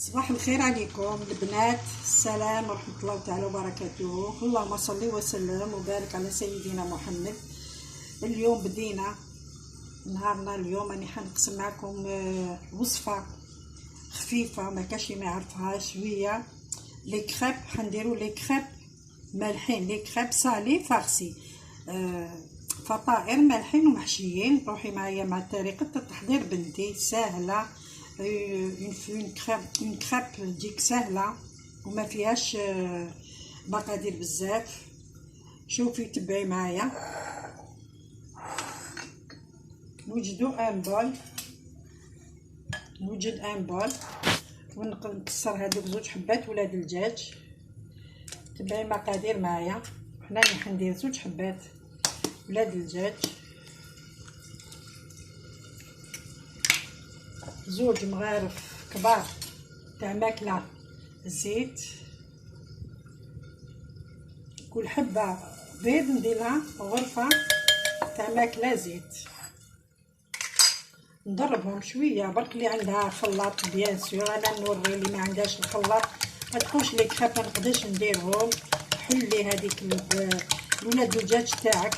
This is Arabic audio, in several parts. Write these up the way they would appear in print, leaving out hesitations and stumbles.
صباح الخير عليكم البنات. السلام ورحمة الله تعالى وبركاته. اللهم صل وسلم وبارك على سيدنا محمد. اليوم بدينا نهارنا. اليوم راني حنقسم معكم وصفة خفيفة ما كاش ما يعرفهاش، شوية لي كريب. حنديرو لي كريب مالحين، لي كريب صالي فارسي، فطائر مالحين ومحشيين. روحي معايا مع طريقة التحضير بنتي سهلة. اون كريب تجيك سهله وما فيهاش مقادير بزاف. شوفي تبعي معايا. نوجد ان بول ونكسر هذوك زوج حبات ولاد الدجاج. تبعي مقادير معايا. حنا راني حندير زوج حبات ولاد الدجاج، زوج مغارف كبار تاع ماكله زيت، كل حبه بيض نديرها غرفه تاع ماكله زيت. نضربهم شويه برك. اللي عندها خلاط بيان سور، انا نوري اللي ما عندهاش الخلاط ما تكونش لي كريب ما نقدرش نديرهم. حلي هذيك الولاد الدجاج تاعك،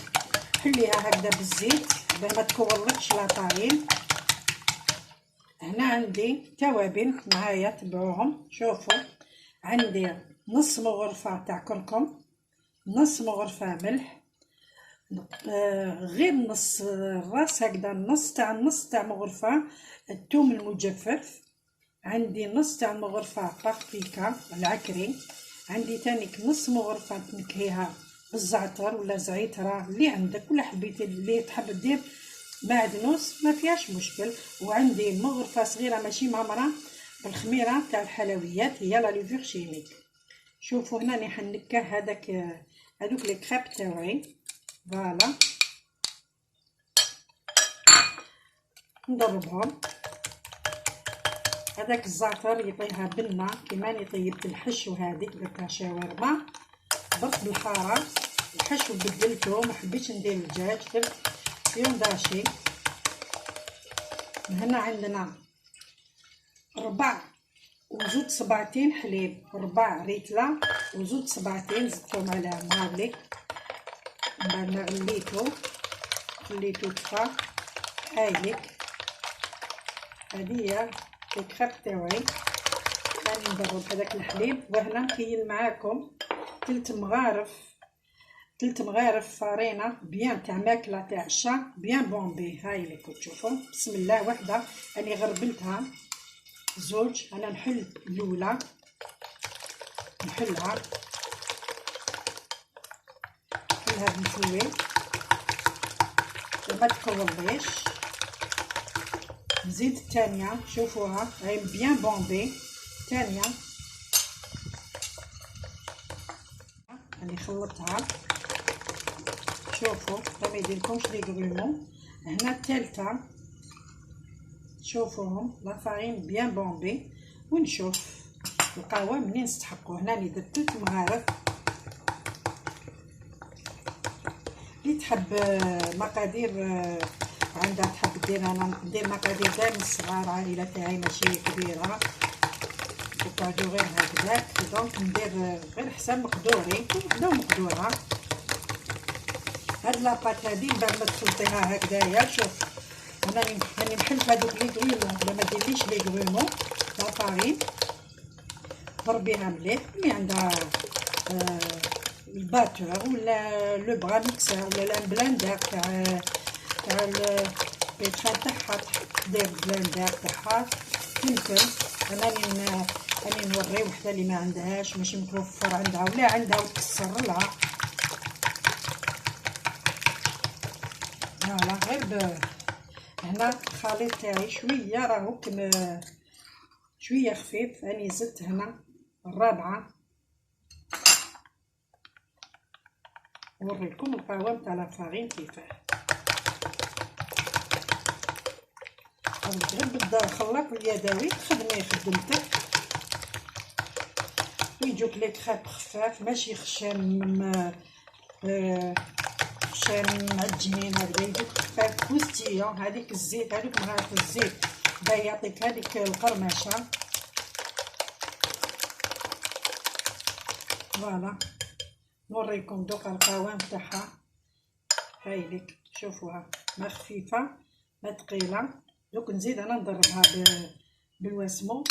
حليها هكذا بالزيت باش ما تكورلكش لا طاين. هنا عندي توابل معايا تبعوهم. شوفوا عندي نص مغرفه تاع كركم، نص مغرفه ملح، غير نص الراس هكذا، نص تاع مغرفه الثوم المجفف، عندي نص تاع مغرفه بابريكا العكري، عندي تانيك نص مغرفه تنكهيها بالزعتر ولا زعتره اللي عندك، ولا حبيتي اللي تحب دير معدنوس ما فيهاش مشكل. وعندي مغرفه صغيره ماشي مامره بالخميره تاع الحلويات، هي لا ليفور شيميك. شوفوا هنا راني حنكه هذوك لي كريب تاعي. فوالا نضربهم. هذاك الزعتر يطيها بنه كيما راني طيبت الحشو هذيك درتها شاورما برك بالحاره. الحشو بدلته، ما حبيتش ندير الدجاج، درت يونداشي. هنا عندنا ربع وزوج صباعتين حليب، ربع ريتله وزوج صباعتين زدتهم على مغلي. من بعد ما غليتو خليتو طفى هايلك. هذه هي الكريب تاعي. راني نضرب هذاك الحليب. وهنا نكيل معاكم 3 مغارف فارينه بيان تاع ماكله تاع الشا بيان بومبي. هاي اللي كنت تشوفوا. بسم الله. وحده راني غربلتها، زوج انا نحل الاولى، نحلها بشوي وما تكورليش. نزيد الثانيه، شوفوها هاي بيان بومبي. الثانيه راني خلطتها. شوفوا ما يديرلكمش لي غرومون. هنا الثالثه شوفوهم لا فارين بيان بومبي. ونشوف القهوه منين تستحقوا. هنا راني درت 3 مغارف. اللي تحب مقادير عندها تحب دير، انا ندير مقادير دايما الصغار، عائله تاعي ماشي كبيره وتاجو غير هكذاك، دونك ندير غير حسب مقدوري. لو مقدوره هاد لاباط هادي من بعد ما تخلطيها هكذايا. شوف انا راني نحل هادوك لي غريمون ولا ما ديرليش لي غريمون لا فارين. ضربيها مليح. اللي عندها الباتور ولا لو بغا ميكسر ولا البلاندر تاع البيتران تاعها، دير بلاندر تاعها فلفل. انا راني نوري وحده اللي ما عندهاش ماشي متوفر عندها ولا عندها وتكسر لها. فوالا غير هنا الخليط تاعي شويه راهو كما شويه خفيف. راني زدت هنا الرابعه. نوريكم القوام تاع لافارين كيفاه. غير بالخلاط اليدوي تخدمي خدمتك ويجوك لي كريب خفاف ماشي خشان معجنين هكذا، يجوك خفاف كوستيون. هذيك الزيت، هذوك مغارف الزيت باه يعطيك هذيك القرمشه. فوالا نوريكم دوكا القوام تاعها. هايليك شوفوها، ما خفيفه ما ثقيله. دوك نزيد انا نضربها بالواسمو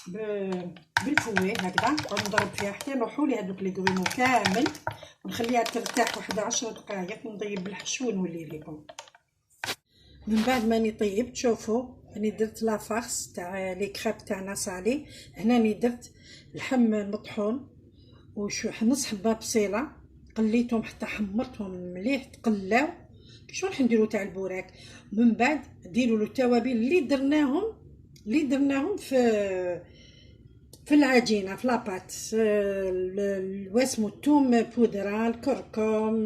بالفوي هكذا، نقعد نضرب فيها حتى يروحوا لي هذوك لي غريمو كامل، ونخليها ترتاح واحد 10 دقائق، ونطيب بالحشو ونولي لكم. من بعد ماني طيبت شوفوا راني درت لا فارس تاع لي كريب تاعنا صالي. هنا راني درت اللحم المطحون وشو نص حبه بصيله، قليتهم حتى حمرتهم مليح تقلاو كي شغل نديرو تاع البوراك. من بعد ديروا له التوابل اللي درناهم في العجينه في لاباط، واسمو الثوم بودره، الكركم،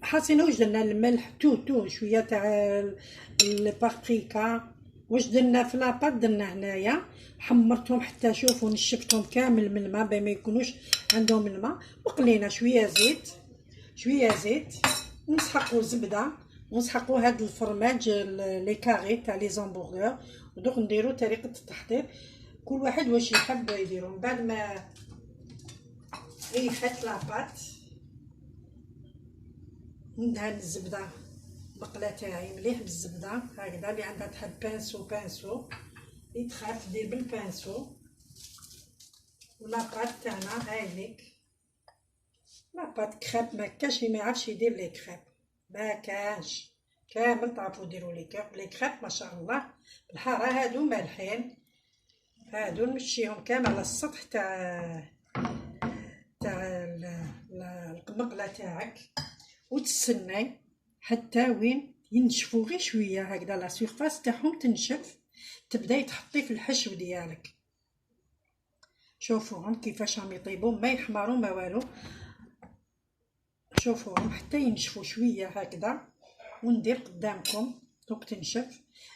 حاطين واش درنا، الملح تو شويه تاع البابريكا. واش درنا في لاباط درنا هنايا، حمرتهم حتى شوفوا نشفتهم كامل من الماء باش ما يكونوش عندهم الماء، وقلينا شويه زيت ونسحقوا زبده، ونسحقوا هاد الفرماج لي كاري تاع لي زامبورغر. ودوك نديروا طريقه التحضير كل واحد واش يحب يديروا. من بعد ما ريحت لاباط ندهن الزبده البقله تاعي مليح بالزبده هكذا. اللي عندها تحب بانسو اللي تخاف دير بالبانسو. ولاباط تاعنا هايليك لاباط كريب، ما كاش اللي ما يعرفش يدير لي كريب، ما كاش كامل تعرفوا ديروا لي كريب ما شاء الله بالحاره. هادو مالحين، هادو نمشيهم كامل على السطح تاع المقله تاعك، وتستناي حتى وين ينشفوا غير شويه هكذا، لا سيرفاس تاعهم تنشف، تبداي تحطي في الحشو ديالك. شوفوهم كيفاش راهم يطيبوا، ما يحمروا ما والو. شوفوهم حتى ينشفوا شويه هكذا، وندير قدامكم دوك تنشف.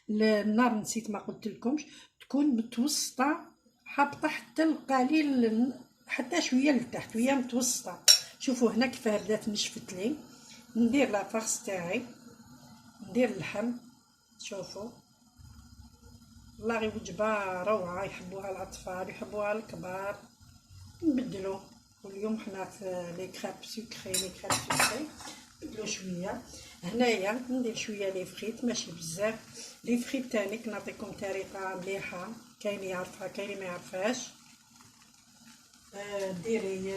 النار نسيت ما قلت لكمش، تكون متوسطه حابطه حتى القليل، حتى شويه لتحت وهي متوسطه. شوفوا هنا كيفاه بدات نشفت لي. ندير لا فارس تاعي، ندير اللحم. شوفوا والله غير وجبه روعه، يحبوها الاطفال يحبوها الكبار. نبدلو واليوم حنا في لي كريب سكري نبدلو شويه. هنايا ندير شويه لي فريت ماشي بزاف. لي فريت تاني نعطيكم طريقه مليحه، كاين يعرفها كاين ما يعرفهاش. ديري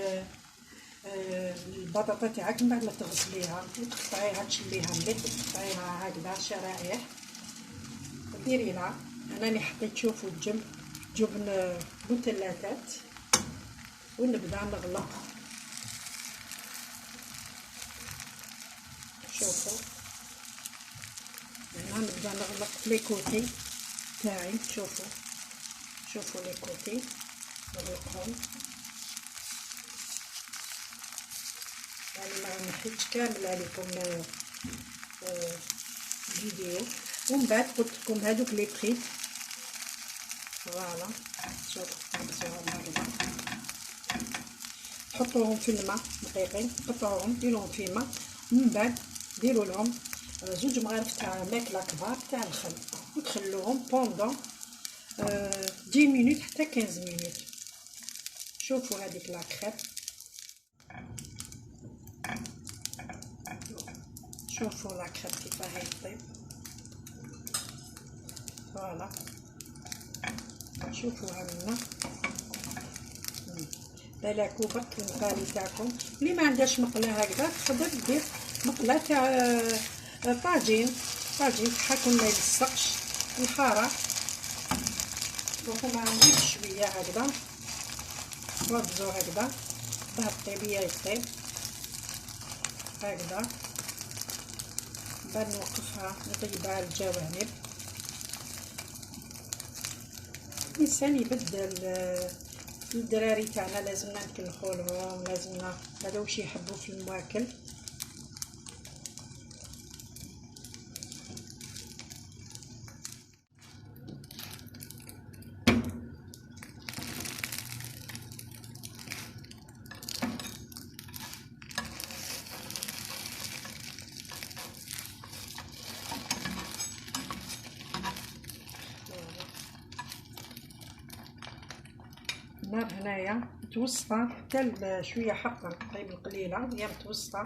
البطاطا تاعك من بعد ما تغسليها وتقطعيها تشليها مليح وتقطعيها هكذا شرائح، ديري لها. انا اللي حطيت شوفوا جبن مثلثات، ونبدا نغلق. شوفوا هنا نبدا نغلق لي كوتي تاعي. شوفوا لي كوتي نغلقهم، يعني ما نحيتش كامل عليكم الفيديو. ومن بعد قلت لكم هذوك لي فريت فوالا، شوفوا نغسلوهم هكذا، تحطوهم في الماء دقيقين، قطعوهم ديروهم في الماء. من بعد ديروا لهم 2 مغارف تاع ماكله كبار تاع الخل، وتخلوهم بوندون 10 مينوت حتى 15 مينوت. شوفوا هذيك لا كريب، شوفوا لا كريب كيفاه يطيب فوالا. شوفوها منا بالك وبرك المقالي تاعكم. اللي ما عندهاش مقله هكذا تقدر دير مقله تاع طاجين تحكم ما يلصقش الحاره. وكما نزيد شويه هكذا نربزو هكذا باه الطيبيه يطيب هكذا. بعد نوقفها نطيبها على الجوانب. الانسان يبدل الدراري تاعنا لازمنا نكلخولهم، لازمنا هذا واش يحبوا في الماكل. النار هنايا متوسطه حتى شويه حقا تقريبا قليله هي متوسطه.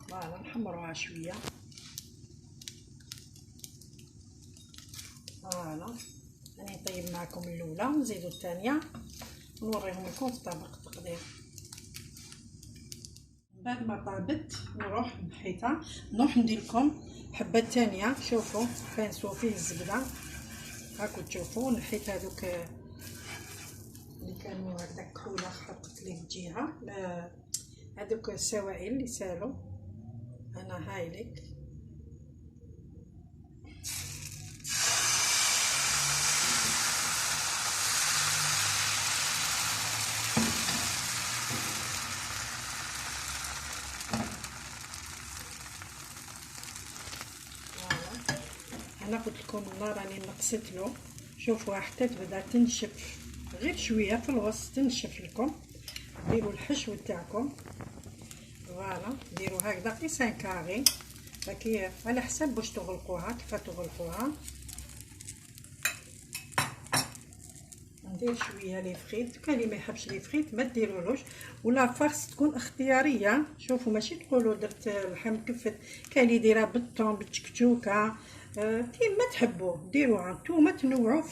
فوالا نحمروها شويه. فوالا راني نطيب معكم الاولى نزيدو الثانيه ونوريهم لكم في طبق التقدير. بعد ما طابت نروح نحيتها، نروح ندير لكم حبه ثانيه. شوفوا فين نسوي فيه الزبده هاكو تشوفوا. نحيت هذوك اللي كانوا هكذاك كحوله حطيت ليه الجهه هذوك السوائل اللي سالوا انا هايلك. انا قلت لكم النار راني نقصت له. شوفوا حتى تبدا تنشف غير شويه في الوسط تنشف لكم. ديروا الحشو تاعكم فوالا ديروا هكذا قيسان كاري هكا على حسب واش تغلقوها كيف تغلقوها. ندير شويه لي فريت، كاين اللي ما يحبش لي فريت ما ديرولوش، ولا فرص تكون اختياريه. شوفوا ماشي تقولوا درت لحم مكفت، كاين اللي يديرها بالثوم بالتكتوكه كيما تحبوا ديروها. نتوما تنوعوا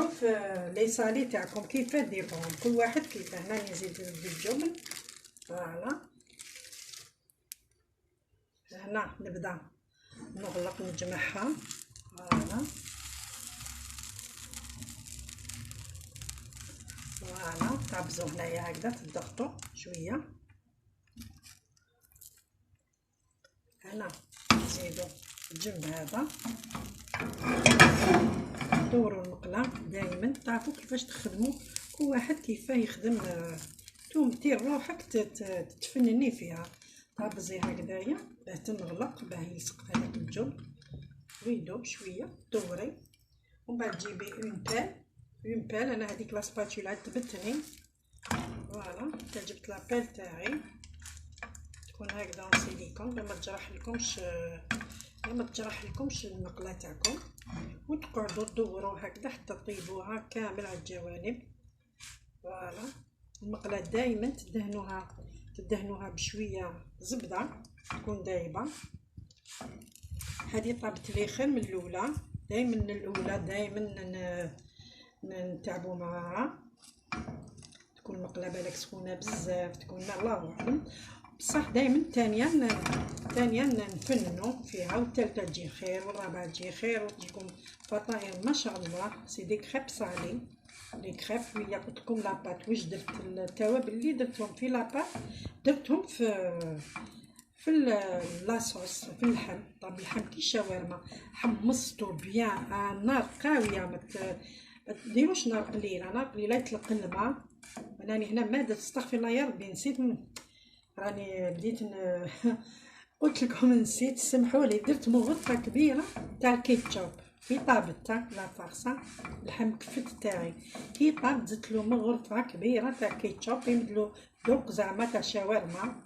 في لي صالي تاعكم كيف ديروهم، كل واحد كيف. هنا نزيد بالجبن فوالا. هنا نبدا نغلق نجمعها فوالا. فوالا طابزو هنايا هكذا تضغطوا شويه. هنا نزيدو الجنب هذا دوروا المقله. دائما تعرفوا كيفاش تخدموا كل واحد كيفاه يخدم. نتوما دير روحك تتفنني فيها. طابزي هكذايا باه تنغلق باه يلصق هذاك الجبن ويدوب شويه. دوري ومن بعد تجيبي اون بال. انا هذيك لا سباتولا عجبتني فوالا. حتى جبت لابيل تاعي تكون هكذا نسيليكم باش ما تجرح لكمش المقله تاعكم. وتقعدوا تدوروا هكذا حتى طيبوها كامل على الجوانب فوالا. المقله دائما تدهنوها بشويه زبده تكون دايبه. هذه طابت لي خير من الاولى. دائما نتعبوا معها. تكون المقله بالك سخونه بزاف تكون الله اعلم، بصح دائما ثانيا نفننوا فيها، والثالثه تجي خير والرابعه تجي خير وتجيكم فطاير ما شاء الله. سي دي كريب صالي لي كريب. ويا قلت لكم لاباط واش درت التوابل اللي درتهم في لاباط درتهم في لاصوص في اللحم. طاب اللحم كي الشاورما حمصتو بيان نار قاويه. ما ديروش نار قليله يطلق الماء. راني هنا ما درت استغفر الله يا ربي نسيت راني بديت قلت لكم نسيت سمحوا لي. درت مغرفه كبيره تاع الكيتشوب كي طابت تاع لا فرصه اللحم كفت تاعي كي طاب زدت له مغرفه كبيره تاع الكيتشوب يبدلوا ذوق زعما تاع شاورما.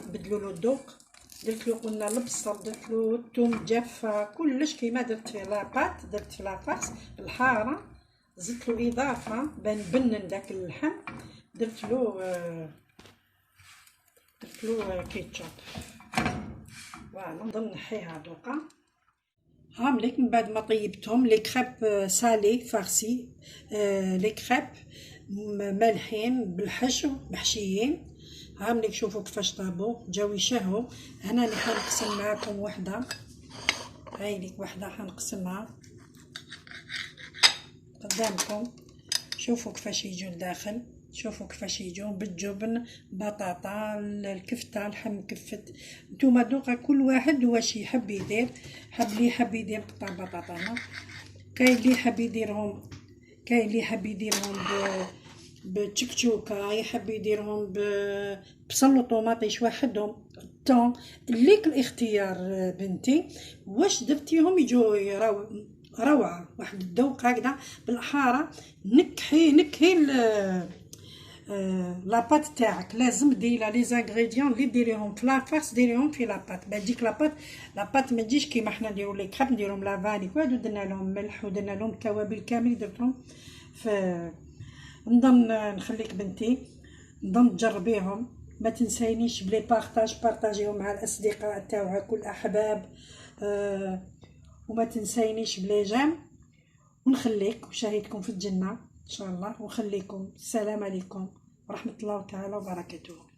بدلوا له الذوق. درت له قلنا البصل درت له الثوم جافه كلش كيما درت في لاباط. درت في لافاس بالحاره زدت له اضافه بان نبنن داك اللحم. درت له كيتشوب فوالا. نضل نحيها دوكا. هامليك من بعد ما طيبتهم لي كريب سالي فارسي. لي كريب مالحين بالحشو محشيين. هامليك شوفوا كيفاش طابوا جاو يشهوا. هنا اللي حنقسم معكم وحده. هاي ليك وحده حنقسمها قدامكم. شوفوا كيفاش يجوا لداخل. شوفوا كيفاش يجوا بالجبن بطاطا الكفته لحم مكفت. نتوما دوقا كل واحد واش يحب يدير. اللي يحب يدير قطع بطاطا. كاين اللي يحب يديرهم بتشكتوكه. يحب يديرهم بصل وطوماطيش وحدهم. الثوم ليك الاختيار بنتي واش درتيهم يجوا روعه. واحد الذوق هكذا بالاحاره. نكهي لاباط تاعك لازم ديري لي زانغريديون اللي ديريهم في لافارس ديريهم في لاباط باش تجيك لاباط ما تجيش كيما حنا نديرو لي كريب نديرهم لافاني وهادو درنا لهم ملح ودرنا لهم التوابل كامل درتهم. ف نظن نخليك بنتي، نظن تجربيهم، ما تنسينيش بلي بارطاجيهم مع الاصدقاء تاوعك والاحباب، وما تنسينيش بلي جيم، ونخليك وشاهدكم في الجنة ان شاء الله، ونخليكم السلام عليكم ورحمة الله تعالى وبركاته.